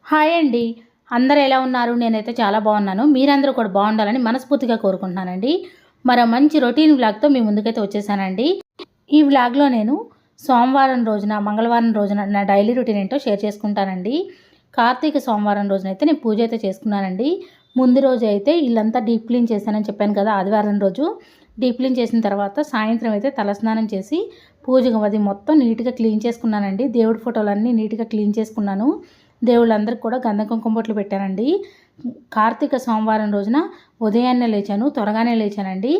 Hi అండి. అందరూ ఎలా ఉన్నారు? నేనైతే చాలా బాగున్నాను. మీరందరూ కూడా బాగుండాలని మనస్ఫూర్తిగా కోరుకుంటున్నానండి. మరో మంచి రొటీన్ వ్లాగ్‌తో మీ ముందుకైతే వచ్చేసానండి. ఈ వ్లాగ్‌లో నేను సోమవారం రోజున, మంగళవారం రోజున నా డైలీ రొటీన్ ఏంటో షేర్ చేసుకుంటానండి. కార్తీక సోమవారం రోజునైతే నేను పూజ అయితే చేసుకున్నానండి. ముందు రోజు అయితే ఇల్లంతా డీప్ క్లీన్ చేశానని చెప్పాను కదా! ఆదివారం రోజు. డీప్ క్లీన్ చేసిన తర్వాత సాయంత్రం అయితే తలస్నానం చేసి పూజ గది మొత్తం నీట్‌గా క్లీన్ చేసుకున్నానండి. దేవుడి ఫోటోలన్నీ నీట్‌గా క్లీన్ చేసుకున్నాను. దేవుళ్ళందరికీ కూడా గంధం కుంకుమ బొట్లు పెట్టానండి. కార్తీక సోమవారం రోజున ఉదయాన్నే లేచాను. త్వరగానే లేచానండి.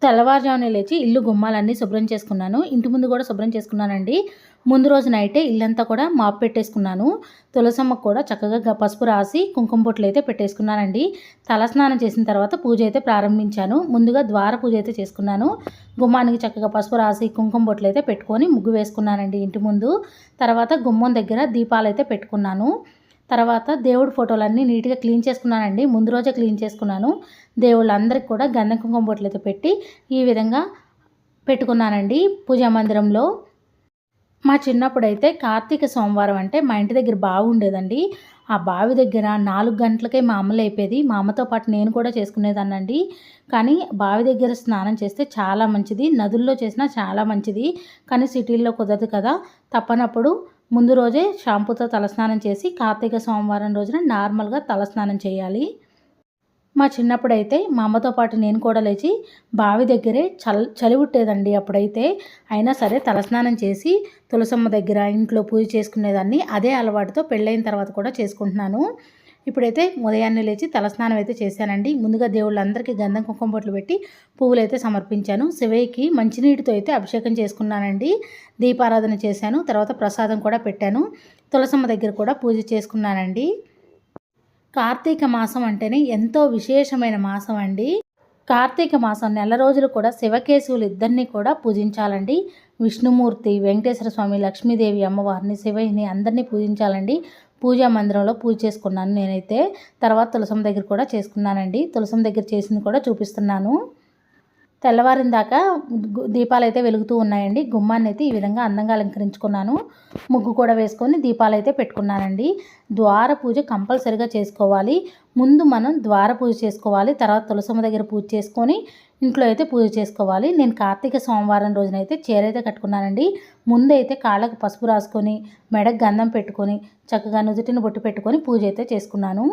తెల్లవారుజామునే లేచి ఇల్లు గుమ్మాలన్నీ శుభ్రం చేసుకున్నాను. ఇంటి ముందు కూడా శుభ్రం చేసుకున్నానండి. ముందు రోజు నైటే ఇల్లంతా కూడా మాప్ పెట్టేసుకున్నాను. తులసమ్మకు కూడా చక్కగా పసుపు రాసి కుంకుమ బొట్లు అయితే పెట్టేసుకున్నానండి. తలస్నానం చేసిన తర్వాత పూజ అయితే ప్రారంభించాను. ముందుగా ద్వార పూజ అయితే చేసుకున్నాను. గుమ్మానికి చక్కగా పసుపు రాసి కుంకుమ బొట్లు అయితే పెట్టుకొని ముగ్గు వేసుకున్నానండి ఇంటి ముందు. తర్వాత గుమ్మం దగ్గర దీపాలు అయితే పెట్టుకున్నాను. తర్వాత దేవుడి ఫోటోలన్నీ నీట్‌గా క్లీన్ చేసుకున్నానండి. ముందు రోజే క్లీన్ చేసుకున్నాను. దేవుళ్ళందరికీ కూడా గంధం కుంకుమ బొట్లయితే పెట్టి ఈ విధంగా పెట్టుకున్నానండి పూజా మందిరంలో. మా చిన్నప్పుడైతే కార్తీక సోమవారం అంటే మా ఇంటి దగ్గర బావి ఉండేదండి. ఆ బావి దగ్గర 4 గంటలకే మా అమ్మ లేపేది. మా అమ్మతో పాటు నేను కూడా చేసుకునేదాన్నండి. కానీ బావి దగ్గర స్నానం చేస్తే చాలా మంచిది. నదుల్లో చేసినా చాలా మంచిది. కానీ సిటీల్లో కుదరదు కదా! తప్పనప్పుడు ముందు రోజే షాంపూతో తలస్నానం చేసి కార్తీక సోమవారం రోజున నార్మల్‌గా తలస్నానం చేయాలి. మా చిన్నప్పుడైతే మా అమ్మతో పాటు నేను కూడా లేచి బావి దగ్గరే చలి పుట్టేదండి అప్పుడైతే. అయినా సరే తలస్నానం చేసి తులసమ్మ దగ్గర ఇంట్లో పూజ చేసుకునేదాన్ని. అదే అలవాటుతో పెళ్ళైన తర్వాత కూడా చేసుకుంటున్నాను. ఇప్పుడైతే ఉదయాన్నే లేచి తలస్నానం అయితే చేశానండి. ముందుగా దేవుళ్ళందరికీ గంధం కుంకుమ బొట్లు పెట్టి పువ్వులైతే సమర్పించాను. శివయ్యకి మంచినీటితో అయితే అభిషేకం చేసుకున్నానండి. దీపారాధన చేశాను. తర్వాత ప్రసాదం కూడా పెట్టాను. తులసమ్మ దగ్గర కూడా పూజ చేసుకున్నానండి. కార్తీక మాసం అంటేనే ఎంతో విశేషమైన మాసం అండి. కార్తీక మాసం నెల రోజులు కూడా శివకేశవులు ఇద్దరిని కూడా పూజించాలండి. విష్ణుమూర్తి, వెంకటేశ్వర స్వామి, లక్ష్మీదేవి అమ్మవారిని, శివయ్యని అందరినీ పూజించాలండి. పూజా మందిరంలో పూజ చేసుకున్నాను నేనైతే. తర్వాత తులసమ్మ దగ్గర కూడా చేసుకున్నానండి. తులసమ్మ దగ్గర చేసింది కూడా చూపిస్తున్నాను. తెల్లవారిన దాకా దీపాలైతే వెలుగుతూ ఉన్నాయండి. గుమ్మాన్నైతే ఈ విధంగా అందంగా అలంకరించుకున్నాను. ముగ్గు కూడా వేసుకొని దీపాలైతే పెట్టుకున్నానండి. ద్వార పూజ కంపల్సరిగా చేసుకోవాలి. ముందు మనం ద్వార పూజ చేసుకోవాలి. తర్వాత తులసమ్మ దగ్గర పూజ చేసుకొని ఇంట్లో అయితే పూజ చేసుకోవాలి. నేను కార్తీక సోమవారం రోజునైతే చీరైతే కట్టుకున్నానండి. ముందైతే కాళ్ళకు పసుపు రాసుకొని మెడకు గంధం పెట్టుకొని చక్కగా నుదుటిని బొట్టు పెట్టుకొని పూజ అయితే చేసుకున్నాను.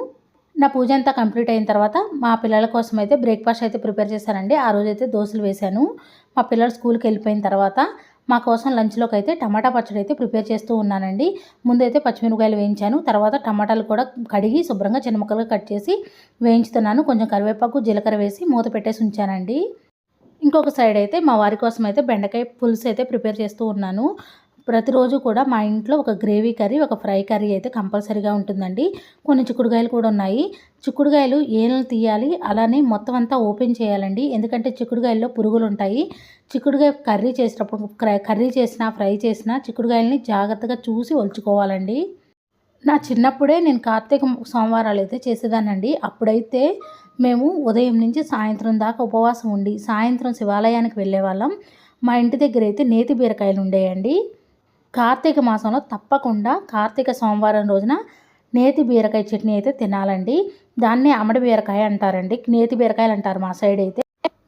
నా పూజ అంతా కంప్లీట్ అయిన తర్వాత మా పిల్లల కోసం అయితే బ్రేక్ఫాస్ట్ అయితే ప్రిపేర్ చేశానండి. ఆ రోజైతే దోసలు వేశాను. మా పిల్లలు స్కూల్కి వెళ్ళిపోయిన తర్వాత మా కోసం లంచ్లోకి అయితే టమాటా పచ్చడి అయితే ప్రిపేర్ చేస్తూ ఉన్నానండి. ముందైతే పచ్చిమిరపకాయలు వేయించాను. తర్వాత టమాటాలు కూడా కడిగి శుభ్రంగా చిన్న ముక్కలుగా కట్ చేసి వేయించుతున్నాను. కొంచెం కరివేపాకు, జీలకర్ర వేసి మూత పెట్టేసి ఉంచానండి. ఇంకొక సైడ్ అయితే మా వారి కోసం అయితే బెండకాయ పులుసు అయితే ప్రిపేర్ చేస్తూ ఉన్నాను. ప్రతిరోజు కూడా మా ఇంట్లో ఒక గ్రేవీ కర్రీ, ఒక ఫ్రై కర్రీ అయితే కంపల్సరీగా ఉంటుందండి. కొన్ని చిక్కుడుకాయలు కూడా ఉన్నాయి. చిక్కుడుకాయలు ఏలను తీయాలి, అలానే మొత్తం అంతా ఓపెన్ చేయాలండి. ఎందుకంటే చిక్కుడుకాయల్లో పురుగులు ఉంటాయి. చిక్కుడుకాయ కర్రీ చేసేటప్పుడు కర్రీ చేసినా, ఫ్రై చేసినా చిక్కుడుకాయలని జాగ్రత్తగా చూసి ఒలుచుకోవాలండి. నా చిన్నప్పుడే నేను కార్తీక సోమవారాలు అయితే చేసేదాన్నండి. అప్పుడైతే మేము ఉదయం నుంచి సాయంత్రం దాకా ఉపవాసం ఉండి సాయంత్రం శివాలయానికి వెళ్ళేవాళ్ళం. మా ఇంటి దగ్గర అయితే నేతి బీరకాయలు ఉండేయండి. కార్తీక మాసంలో తప్పకుండా కార్తీక సోమవారం రోజున నేతి బీరకాయ చట్నీ అయితే తినాలండి. దాన్నే అమ్మడి బీరకాయ అంటారండి. నేతి బీరకాయలు అంటారు మా సైడ్ అయితే.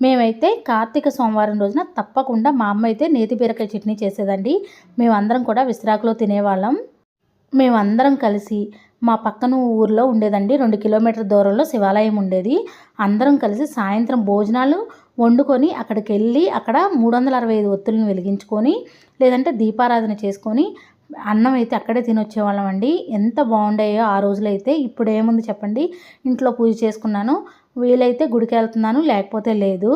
మేమైతే కార్తీక సోమవారం రోజున తప్పకుండా మా అమ్మ అయితే నేతి బీరకాయ చట్నీ చేసేదండి. మేమందరం కూడా విస్తరాకులో తినేవాళ్ళం. మేమందరం కలిసి మా పక్కన ఊర్లో ఉండేదండి. 2 కిలోమీటర్ల దూరంలో శివాలయం ఉండేది. అందరం కలిసి సాయంత్రం భోజనాలు వండుకొని అక్కడికి వెళ్ళి అక్కడ 365 ఒత్తులను వెలిగించుకొని లేదంటే దీపారాధన చేసుకొని అన్నం అయితే అక్కడే తినొచ్చేవాళ్ళం అండి. ఎంత బాగుండేయో ఆ రోజులైతే. ఇప్పుడు ఏముంది చెప్పండి, ఇంట్లో పూజ చేసుకున్నాను, వీలైతే గుడికి వెళ్తున్నాను, లేకపోతే లేదు.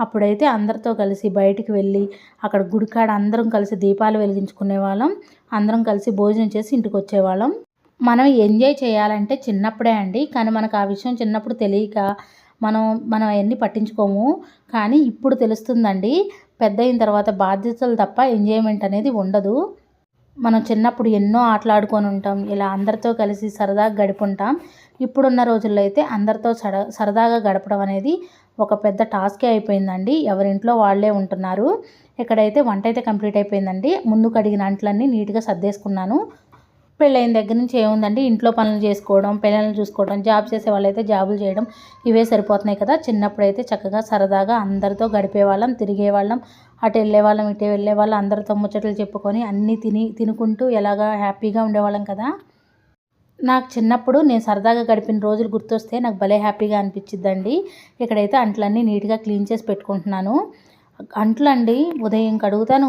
అప్పుడైతే అందరితో కలిసి బయటికి వెళ్ళి అక్కడ గుడికాడ అందరం కలిసి దీపాలు వెలిగించుకునే వాళ్ళం. అందరం కలిసి భోజనం చేసి ఇంటికి వచ్చేవాళ్ళం. మనం ఎంజాయ్ చేయాలంటే చిన్నప్పుడే అండి. కానీ మనకు ఆ విషయం చిన్నప్పుడు తెలియక మనం అవన్నీ పట్టించుకోము. కానీ ఇప్పుడు తెలుస్తుందండి. పెద్ద అయిన తర్వాత బాధ్యతలు తప్ప ఎంజాయ్మెంట్ అనేది ఉండదు. మనం చిన్నప్పుడు ఎన్నో ఆటలాడుకొని ఉంటాం. ఇలా అందరితో కలిసి సరదాగా గడుపుంటాం. ఇప్పుడున్న రోజుల్లో అయితే అందరితో సరదాగా గడపడం అనేది ఒక పెద్ద టాస్కే అయిపోయిందండి. ఎవరింట్లో వాళ్ళే ఉంటున్నారు. ఇక్కడైతే వంట అయితే కంప్లీట్ అయిపోయిందండి. ముందు కడిగిన అంట్లన్నీ నీట్గా సర్దేసుకున్నాను. పెళ్ళైన దగ్గర నుంచి ఏముందండి, ఇంట్లో పనులు చేసుకోవడం, పిల్లల్ని చూసుకోవడం, జాబ్ చేసే వాళ్ళైతే జాబులు చేయడం, ఇవే సరిపోతున్నాయి కదా. చిన్నప్పుడైతే చక్కగా సరదాగా అందరితో గడిపేవాళ్ళం, తిరిగేవాళ్ళం, అటు వెళ్ళేవాళ్ళం, ఇటు వెళ్ళేవాళ్ళం, అందరితో ముచ్చట్లు చెప్పుకొని అన్నీ తినుకుంటూ ఎలాగా హ్యాపీగా ఉండేవాళ్ళం కదా. నాకు చిన్నప్పుడు నేను సరదాగా గడిపిన రోజులు గుర్తొస్తే నాకు భలే హ్యాపీగా అనిపించిద్దండి. ఇక్కడైతే అంట్లన్నీ నీట్గా క్లీన్ చేసి పెట్టుకుంటున్నాను. అంట్లండి ఉదయం కడుగుతాను,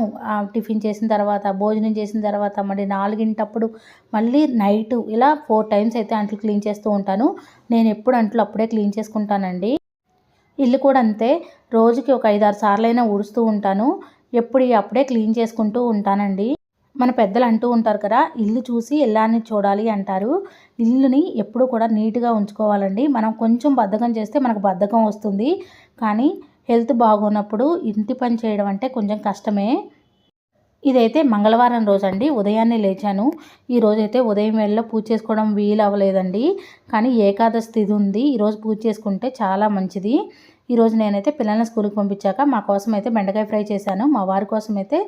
టిఫిన్ చేసిన తర్వాత, భోజనం చేసిన తర్వాత, మళ్ళీ 4 మళ్ళీ నైటు, ఇలా 4 టైమ్స్ అయితే అంట్లు క్లీన్ చేస్తూ ఉంటాను. నేను ఎప్పుడు అంట్లు అప్పుడే క్లీన్ చేసుకుంటానండి. ఇల్లు కూడా అంతే, రోజుకి ఒక 5-6 సార్లైనా ఊడుస్తూ ఉంటాను. ఎప్పుడు అప్పుడే క్లీన్ చేసుకుంటూ ఉంటానండి. మన పెద్దలు అంటూ ఉంటారు కదా, ఇల్లు చూసి ఇల్లాన్ని చూడాలి అంటారు. ఇల్లుని ఎప్పుడు కూడా నీట్గా ఉంచుకోవాలండి. మనం కొంచెం బద్ధకం చేస్తే మనకు బద్ధకం వస్తుంది, కానీ హెల్త్ బాగున్నప్పుడు ఇంటి పని చేయడం అంటే కొంచెం కష్టమే. ఇదైతే మంగళవారం రోజండి. ఉదయాన్నే లేచాను. ఈరోజైతే ఉదయం వేళలో పూజ చేసుకోవడం వీలు అవ్వలేదండి, కానీ ఏకాదశి తిథి ఉంది. ఈరోజు పూజ చేసుకుంటే చాలా మంచిది. ఈరోజు నేనైతే పిల్లల్ని స్కూల్కి పంపించాక మా కోసం అయితే బెండకాయ ఫ్రై చేశాను. మా వారి కోసం అయితే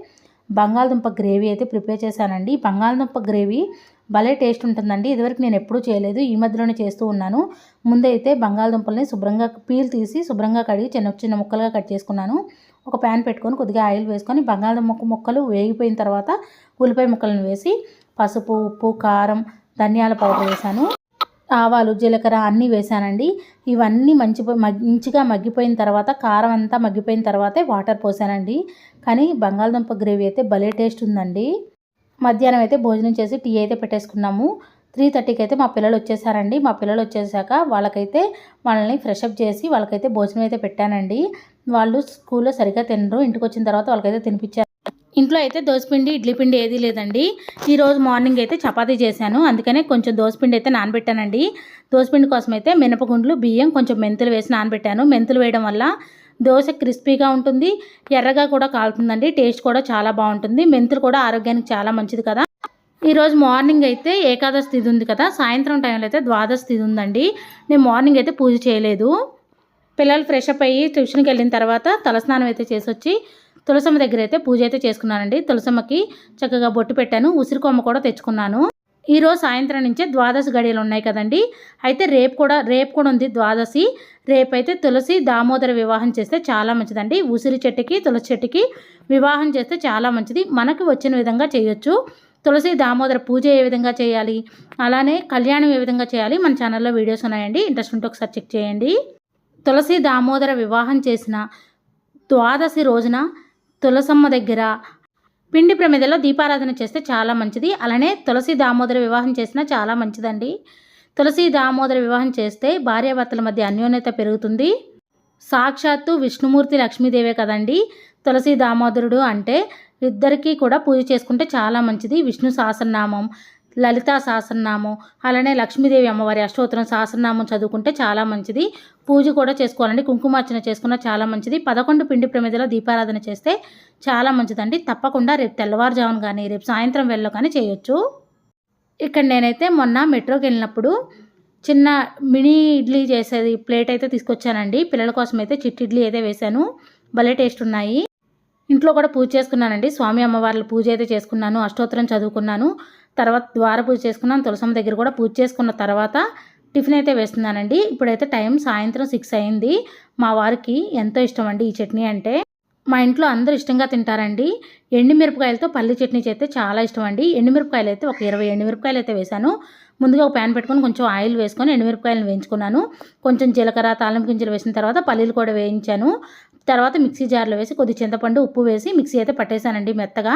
బంగాళదుంప గ్రేవీ అయితే ప్రిపేర్ చేశానండి. బంగాళదుంప గ్రేవీ భలే టేస్ట్ ఉంటుందండి. ఇదివరకు నేను ఎప్పుడూ చేయలేదు, ఈ మధ్యలోనే చేస్తూ ఉన్నాను. ముందైతే బంగాళదుంపల్ని శుభ్రంగా పీల్ తీసి శుభ్రంగా కడిగి చిన్న చిన్న ముక్కలుగా కట్ చేసుకున్నాను. ఒక ప్యాన్ పెట్టుకొని కొద్దిగా ఆయిల్ వేసుకొని బంగాళదుంప ముక్కలు వేగిపోయిన తర్వాత ఉల్లిపాయ ముక్కలను వేసి పసుపు, ఉప్పు, కారం, ధనియాల పౌడర్ వేశాను. ఆవాలు, జీలకర్ర అన్నీ వేసానండి. ఇవన్నీ మంచిగా మగ్గిపోయిన తర్వాత, కారం అంతా మగ్గిపోయిన తర్వాతే వాటర్ పోసానండి. కానీ బంగాళదుంప గ్రేవీ అయితే భలే టేస్ట్ ఉందండి. మధ్యాహ్నం అయితే భోజనం చేసి టీ అయితే పెట్టేసుకున్నాము. 3:30కి అయితే మా పిల్లలు వచ్చేసారండి. మా పిల్లలు వచ్చేసాక వాళ్ళని ఫ్రెషప్ చేసి వాళ్ళకైతే భోజనం అయితే పెట్టానండి. వాళ్ళు స్కూల్లో సరిగ్గా తినరు. ఇంటికి వచ్చిన తర్వాత వాళ్ళకైతే తినిపించాను. ఇంట్లో అయితే దోసపిండి, ఇడ్లీ పిండి ఏదీ లేదండి. ఈరోజు మార్నింగ్ అయితే చపాతీ చేశాను, అందుకనే కొంచెం దోసపిండి అయితే నానబెట్టానండి. దోసపిండి కోసం అయితే మినపగుండ్లు, బియ్యం, కొంచెం మెంతులు వేసి నానబెట్టాను. మెంతులు వేయడం వల్ల దోశ క్రిస్పీగా ఉంటుంది, ఎర్రగా కూడా కాలుతుందండి. టేస్ట్ కూడా చాలా బాగుంటుంది. మెంతులు కూడా ఆరోగ్యానికి చాలా మంచిది కదా. ఈరోజు మార్నింగ్ అయితే ఏకాదశి తిథి ఉంది కదా, సాయంత్రం టైంలో అయితే ద్వాదశి తిథి ఉందండి. నేను మార్నింగ్ అయితే పూజ చేయలేదు. పిల్లలు ఫ్రెషప్ అయ్యి ట్యూషన్కి వెళ్ళిన తర్వాత తలస్నానం అయితే చేసి వచ్చి తులసమ్మ దగ్గర అయితే పూజ అయితే చేసుకున్నానండి. తులసమ్మకి చక్కగా బొట్టు పెట్టాను, ఉసిరికొమ్మ కూడా తెచ్చుకున్నాను. ఈరోజు సాయంత్రం నుంచే ద్వాదశి గడియలు ఉన్నాయి కదండి. అయితే రేపు కూడా ఉంది ద్వాదశి. రేపైతే తులసి దామోదర వివాహం చేస్తే చాలా మంచిదండి. ఉసిరి చెట్టుకి తులసి చెట్టుకి వివాహం చేస్తే చాలా మంచిది. మనకు వచ్చిన విధంగా చేయొచ్చు. తులసి దామోదర పూజ ఏ విధంగా చేయాలి, అలానే కళ్యాణం ఏ విధంగా చేయాలి, మన ఛానల్లో వీడియోస్ ఉన్నాయండి. ఇంట్రెస్ట్ ఉంటే ఒకసారి చెక్ చేయండి. తులసి దామోదర వివాహం చేసిన ద్వాదశి రోజున తులసమ్మ దగ్గర పిండి ప్రమిదలో దీపారాధన చేస్తే చాలా మంచిది. అలానే తులసి దామోదర వివాహం చేసినా చాలా మంచిదండి. తులసి దామోదర వివాహం చేస్తే భార్యాభర్తల మధ్య అన్యోన్యత పెరుగుతుంది. సాక్షాత్తు విష్ణుమూర్తి, లక్ష్మీదేవే కదండి తులసి దామోదరుడు అంటే. ఇద్దరికీ కూడా పూజ చేసుకుంటే చాలా మంచిది. విష్ణు సహస్రనామం, లలితా సహస్రనామం, అలానే లక్ష్మీదేవి అమ్మవారి అష్టోత్తరం సహస్రనామం చదువుకుంటే చాలా మంచిది. పూజ కూడా చేసుకోవాలండి. కుంకుమార్చన చేసుకున్న చాలా మంచిది. 11 పిండి ప్రమిదలో దీపారాధన చేస్తే చాలా మంచిదండి. తప్పకుండా రేపు తెల్లవారుజామున కానీ రేపు సాయంత్రం వేళలో కానీ చేయొచ్చు. ఇక్కడ నేనైతే మొన్న మెట్రోకి వెళ్ళినప్పుడు చిన్న మినీ ఇడ్లీ చేసేది ప్లేట్ అయితే తీసుకొచ్చానండి. పిల్లల కోసం అయితే చిట్టి ఇడ్లీ అయితే వేశాను, భలే టేస్ట్ ఉన్నాయి. ఇంట్లో కూడా పూజ చేసుకున్నానండి. స్వామి అమ్మవార్ల పూజ అయితే చేసుకున్నాను, అష్టోత్తరం చదువుకున్నాను, తర్వాత ద్వార పూజ చేసుకున్నాను. తులసమ్మ దగ్గర కూడా పూజ చేసుకున్న తర్వాత టిఫిన్ అయితే వేస్తున్నానండి. ఇప్పుడైతే టైం సాయంత్రం 6 అయింది. మా వారికి ఎంతో ఇష్టం అండి ఈ చట్నీ అంటే. మా ఇంట్లో అందరూ ఇష్టంగా తింటారండి. ఎండుమిరపకాయలతో పల్లి చట్నీ చేస్తే చాలా ఇష్టం అండి. ఎండుమిరపకాయలు అయితే ఒక 20 ఎండుమిరపకాయలు అయితే వేశాను. ముందుగా ఒక ప్యాన్ పెట్టుకొని కొంచెం ఆయిల్ వేసుకొని ఎండుమిరపకాయలను వేయించుకున్నాను. కొంచెం జీలకర్ర, తాలింపు గింజలు వేసిన తర్వాత పల్లీలు కూడా వేయించాను. తర్వాత మిక్సీ జార్లో వేసి కొద్ది చింతపండు, ఉప్పు వేసి మిక్సీ అయితే పట్టేశానండి మెత్తగా.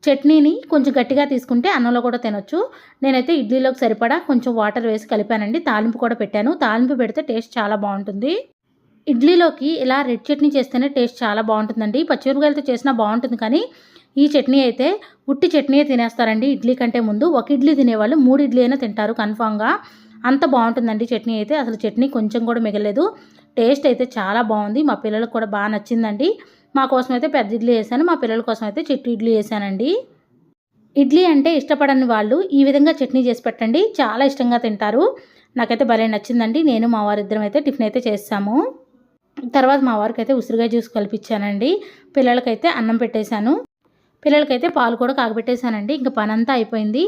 చట్నీని కొంచెం గట్టిగా తీసుకుంటే అన్నంలో కూడా తినొచ్చు. నేనైతే ఇడ్లీలోకి సరిపడా కొంచెం వాటర్ వేసి కలిపానండి. తాలింపు కూడా పెట్టాను. తాలింపు పెడితే టేస్ట్ చాలా బాగుంటుంది. ఇడ్లీలోకి ఇలా రెడ్ చట్నీ చేస్తేనే టేస్ట్ చాలా బాగుంటుందండి. పచ్చిమిరపకాయలతో చేసినా బాగుంటుంది, కానీ ఈ చట్నీ అయితే ఉట్టి చట్నీ తినేస్తారండి. ఇడ్లీ కంటే ముందు ఒక ఇడ్లీ తినేవాళ్ళు 3 ఇడ్లీ అయినా తింటారు కన్ఫామ్గా. అంత బాగుంటుందండి చట్నీ అయితే. అసలు చట్నీ కొంచెం కూడా మిగలేదు. టేస్ట్ అయితే చాలా బాగుంది. మా పిల్లలకు కూడా బాగా నచ్చిందండి. మా కోసం అయితే పెద్ద ఇడ్లీ వేసాను, మా పిల్లల కోసం అయితే చిట్టి ఇడ్లీ వేసానండి. ఇడ్లీ అంటే ఇష్టపడని వాళ్ళు ఈ విధంగా చట్నీ చేసి పెట్టండి, చాలా ఇష్టంగా తింటారు. నాకైతే భలే నచ్చిందండి. నేను మా వారిద్దరం అయితే టిఫిన్ అయితే చేసాము. తర్వాత మా వారికి అయితే ఉసిరికాయ జ్యూస్ కల్పించానండి. పిల్లలకైతే అన్నం పెట్టేశాను. పిల్లలకైతే పాలు కూడా కాగబెట్టేశానండి. ఇంకా పని అంతా అయిపోయింది.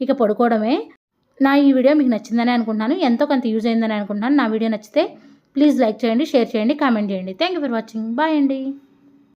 ఇక పడుకోవడమే. నా ఈ వీడియో మీకు నచ్చిందని అనుకుంటున్నాను. ఎంతో కొంత యూజ్ అయిందని అనుకుంటున్నాను. నా వీడియో నచ్చితే ప్లీజ్ లైక్ చేయండి, షేర్ చేయండి, కామెంట్ చేయండి. Thank you for watching. Bye అండి.